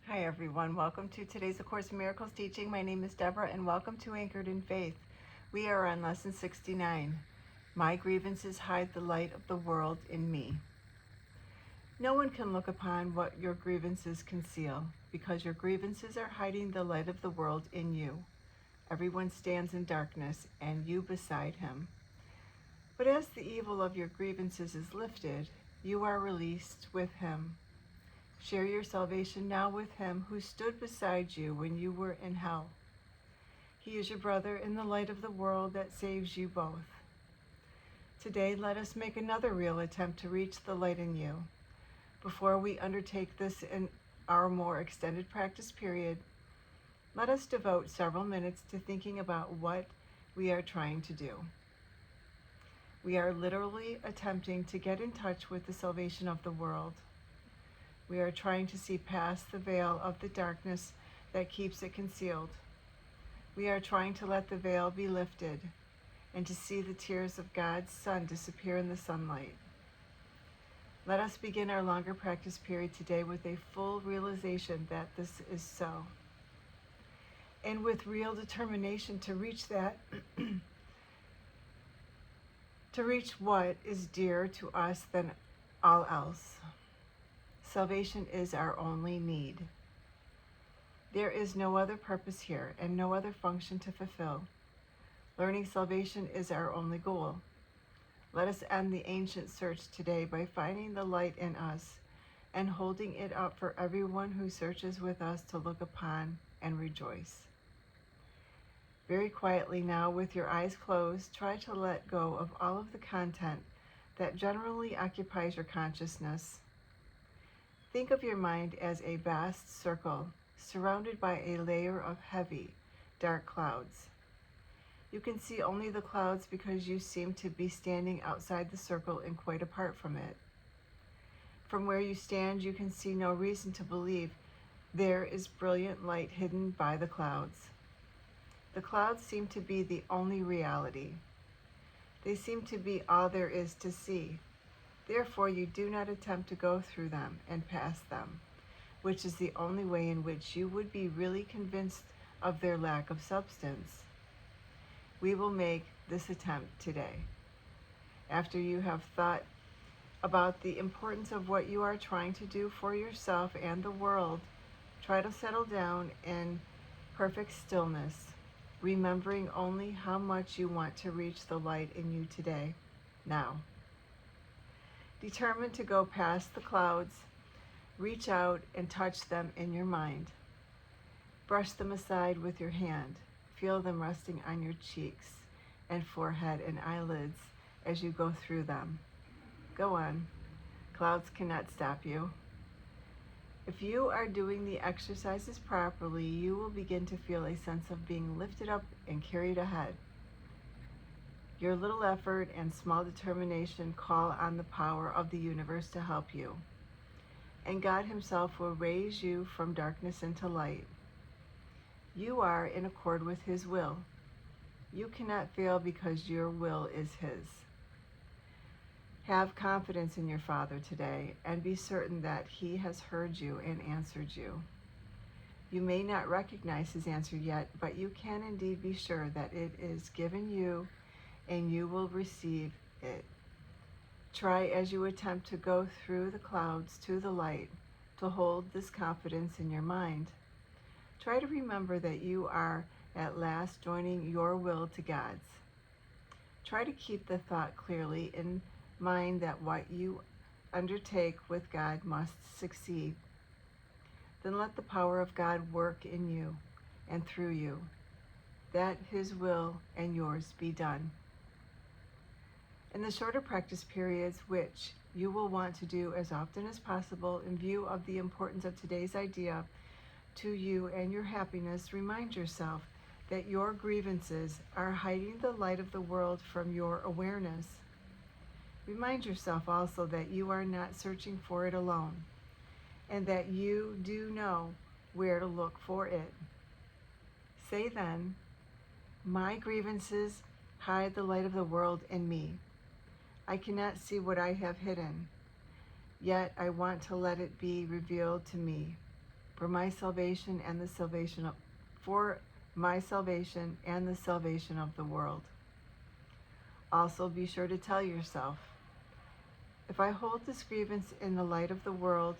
Hi everyone, welcome to today's A Course in Miracles teaching. My name is Deborah and welcome to Anchored in Faith. We are on lesson 69. My grievances hide the light of the world in me. No one can look upon what your grievances conceal, because your grievances are hiding the light of the world in you. Everyone stands in darkness, and you beside him. But as the evil of your grievances is lifted, you are released with him. Share your salvation now with him who stood beside you when you were in hell. He is your brother in the light of the world that saves you both. Today, let us make another real attempt to reach the light in you. Before we undertake this in our more extended practice period, let us devote several minutes to thinking about what we are trying to do. We are literally attempting to get in touch with the salvation of the world. We are trying to see past the veil of the darkness that keeps it concealed. We are trying to let the veil be lifted and to see the tears of God's Son disappear in the sunlight. Let us begin our longer practice period today with a full realization that this is so, and with real determination to reach that, to reach what is dearer to us than all else. Salvation is our only need. There is no other purpose here and no other function to fulfill. Learning salvation is our only goal. Let us end the ancient search today by finding the light in us and holding it up for everyone who searches with us to look upon and rejoice. Very quietly now, with your eyes closed, try to let go of all of the content that generally occupies your consciousness. Think of your mind as a vast circle surrounded by a layer of heavy, dark clouds. You can see only the clouds because you seem to be standing outside the circle and quite apart from it. From where you stand, you can see no reason to believe there is brilliant light hidden by the clouds. The clouds seem to be the only reality. They seem to be all there is to see. Therefore, you do not attempt to go through them and pass them, which is the only way in which you would be really convinced of their lack of substance. We will make this attempt today. After you have thought about the importance of what you are trying to do for yourself and the world, try to settle down in perfect stillness, remembering only how much you want to reach the light in you today, now. Determined to go past the clouds, reach out and touch them in your mind. Brush them aside with your hand. Feel them resting on your cheeks and forehead and eyelids as you go through them. Go on. Clouds cannot stop you. If you are doing the exercises properly, you will begin to feel a sense of being lifted up and carried ahead. Your little effort and small determination call on the power of the universe to help you, and God Himself will raise you from darkness into light. You are in accord with His will. You cannot fail because your will is His. Have confidence in your Father today and be certain that He has heard you and answered you. You may not recognize His answer yet, but you can indeed be sure that it is given you and you will receive it. Try as you attempt to go through the clouds to the light to hold this confidence in your mind. Try to remember that you are at last joining your will to God's. Try to keep the thought clearly in mind that what you undertake with God must succeed. Then let the power of God work in you and through you, that His will and yours be done. In the shorter practice periods, which you will want to do as often as possible in view of the importance of today's idea to you and your happiness, remind yourself that your grievances are hiding the light of the world from your awareness. Remind yourself also that you are not searching for it alone, and that you do know where to look for it. Say then, my grievances hide the light of the world in me. I cannot see what I have hidden, yet I want to let it be revealed to me. for my salvation and the salvation of the world. Also, be sure to tell yourself, if I hold this grievance in the light of the world,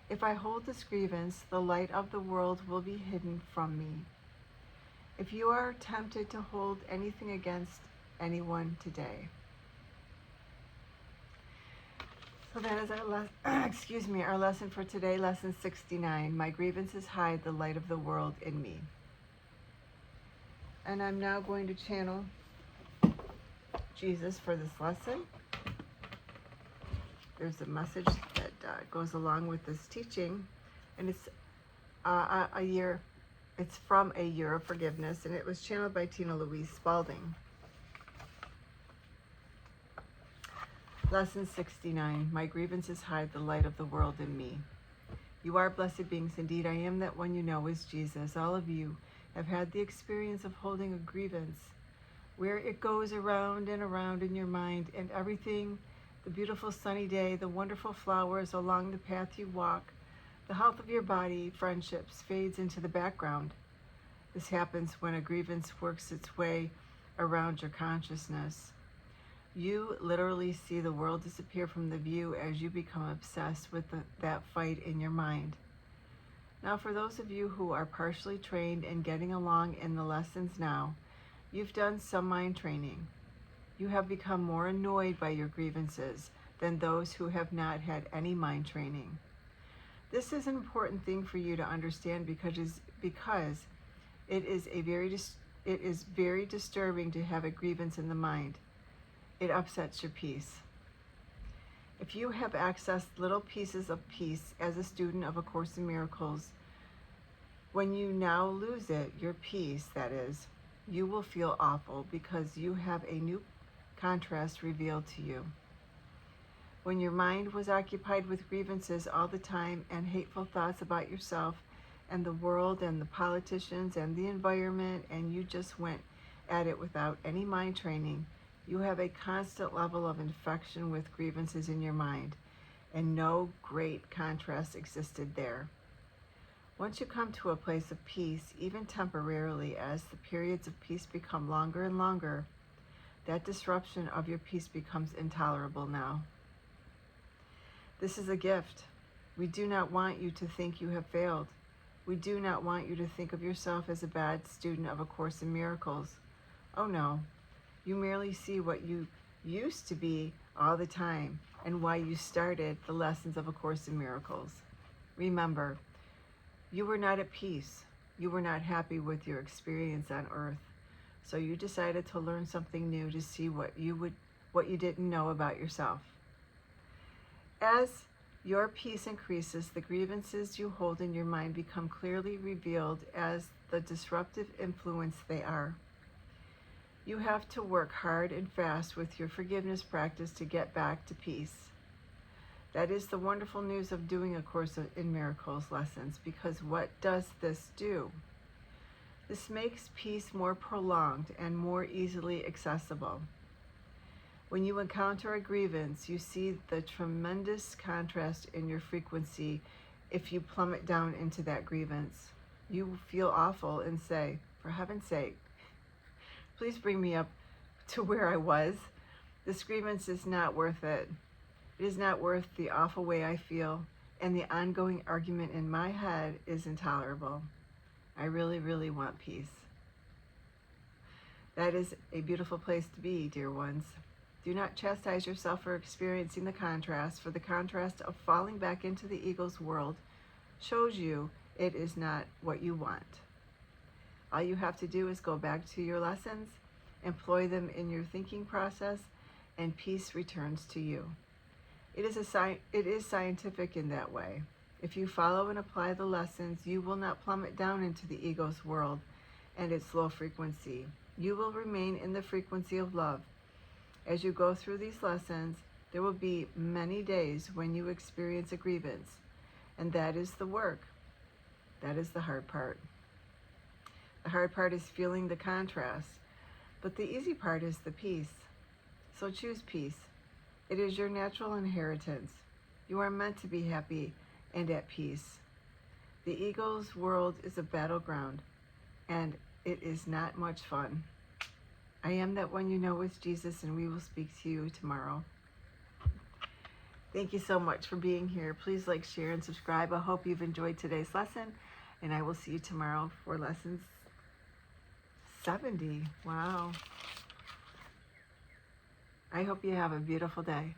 the light of the world will be hidden from me. If you are tempted to hold anything against anyone today. So that is our lesson for today, lesson 69. My grievances hide the light of the world in me. And I'm now going to channel Jesus for this lesson. There's a message that goes along with this teaching, and it's It's from A Year of Forgiveness, and it was channeled by Tina Louise Spalding. Lesson 69. My grievances hide the light of the world in me. You are blessed beings indeed. I am that one you know is Jesus. All of you have had the experience of holding a grievance, where it goes around and around in your mind, and everything, the beautiful sunny day, the wonderful flowers along the path you walk, the health of your body, friendships, fades into the background. This happens when a grievance works its way around your consciousness. You literally see the world disappear from the view as you become obsessed with that fight in your mind. Now, for those of you who are partially trained and getting along in the lessons now, you've done some mind training. You have become more annoyed by your grievances than those who have not had any mind training. This is an important thing for you to understand because it is very disturbing to have a grievance in the mind. It upsets your peace. If you have accessed little pieces of peace as a student of A Course in Miracles, when you now lose it, your peace, that is, you will feel awful because you have a new contrast revealed to you. When your mind was occupied with grievances all the time and hateful thoughts about yourself and the world and the politicians and the environment, and you just went at it without any mind training, you have a constant level of infection with grievances in your mind, and no great contrast existed there. Once you come to a place of peace, even temporarily, as the periods of peace become longer and longer, that disruption of your peace becomes intolerable now. This is a gift. We do not want you to think you have failed. We do not want you to think of yourself as a bad student of A Course in Miracles. Oh no. You merely see what you used to be all the time and why you started the lessons of A Course in Miracles. Remember, you were not at peace. You were not happy with your experience on earth. So you decided to learn something new to see what you didn't know about yourself. As your peace increases, the grievances you hold in your mind become clearly revealed as the disruptive influence they are. You have to work hard and fast with your forgiveness practice to get back to peace. That is the wonderful news of doing A Course in Miracles lessons, because what does this do? This makes peace more prolonged and more easily accessible. When you encounter a grievance, you see the tremendous contrast in your frequency if you plummet down into that grievance. You feel awful and say, for heaven's sake, please bring me up to where I was. This grievance is not worth it. It is not worth the awful way I feel, and the ongoing argument in my head is intolerable. I really, really want peace. That is a beautiful place to be, dear ones. Do not chastise yourself for experiencing the contrast, for the contrast of falling back into the ego's world shows you it is not what you want. All you have to do is go back to your lessons, employ them in your thinking process, and peace returns to you. It is scientific in that way. If you follow and apply the lessons, you will not plummet down into the ego's world and its low frequency. You will remain in the frequency of love. As you go through these lessons, there will be many days when you experience a grievance, and that is the work. That is the hard part. The hard part is feeling the contrast, but the easy part is the peace. So choose peace. It is your natural inheritance. You are meant to be happy and at peace. The ego's world is a battleground, and it is not much fun. I am that one you know with Jesus, and we will speak to you tomorrow. Thank you so much for being here. Please like, share, and subscribe. I hope you've enjoyed today's lesson, and I will see you tomorrow for lesson 70. Wow. I hope you have a beautiful day.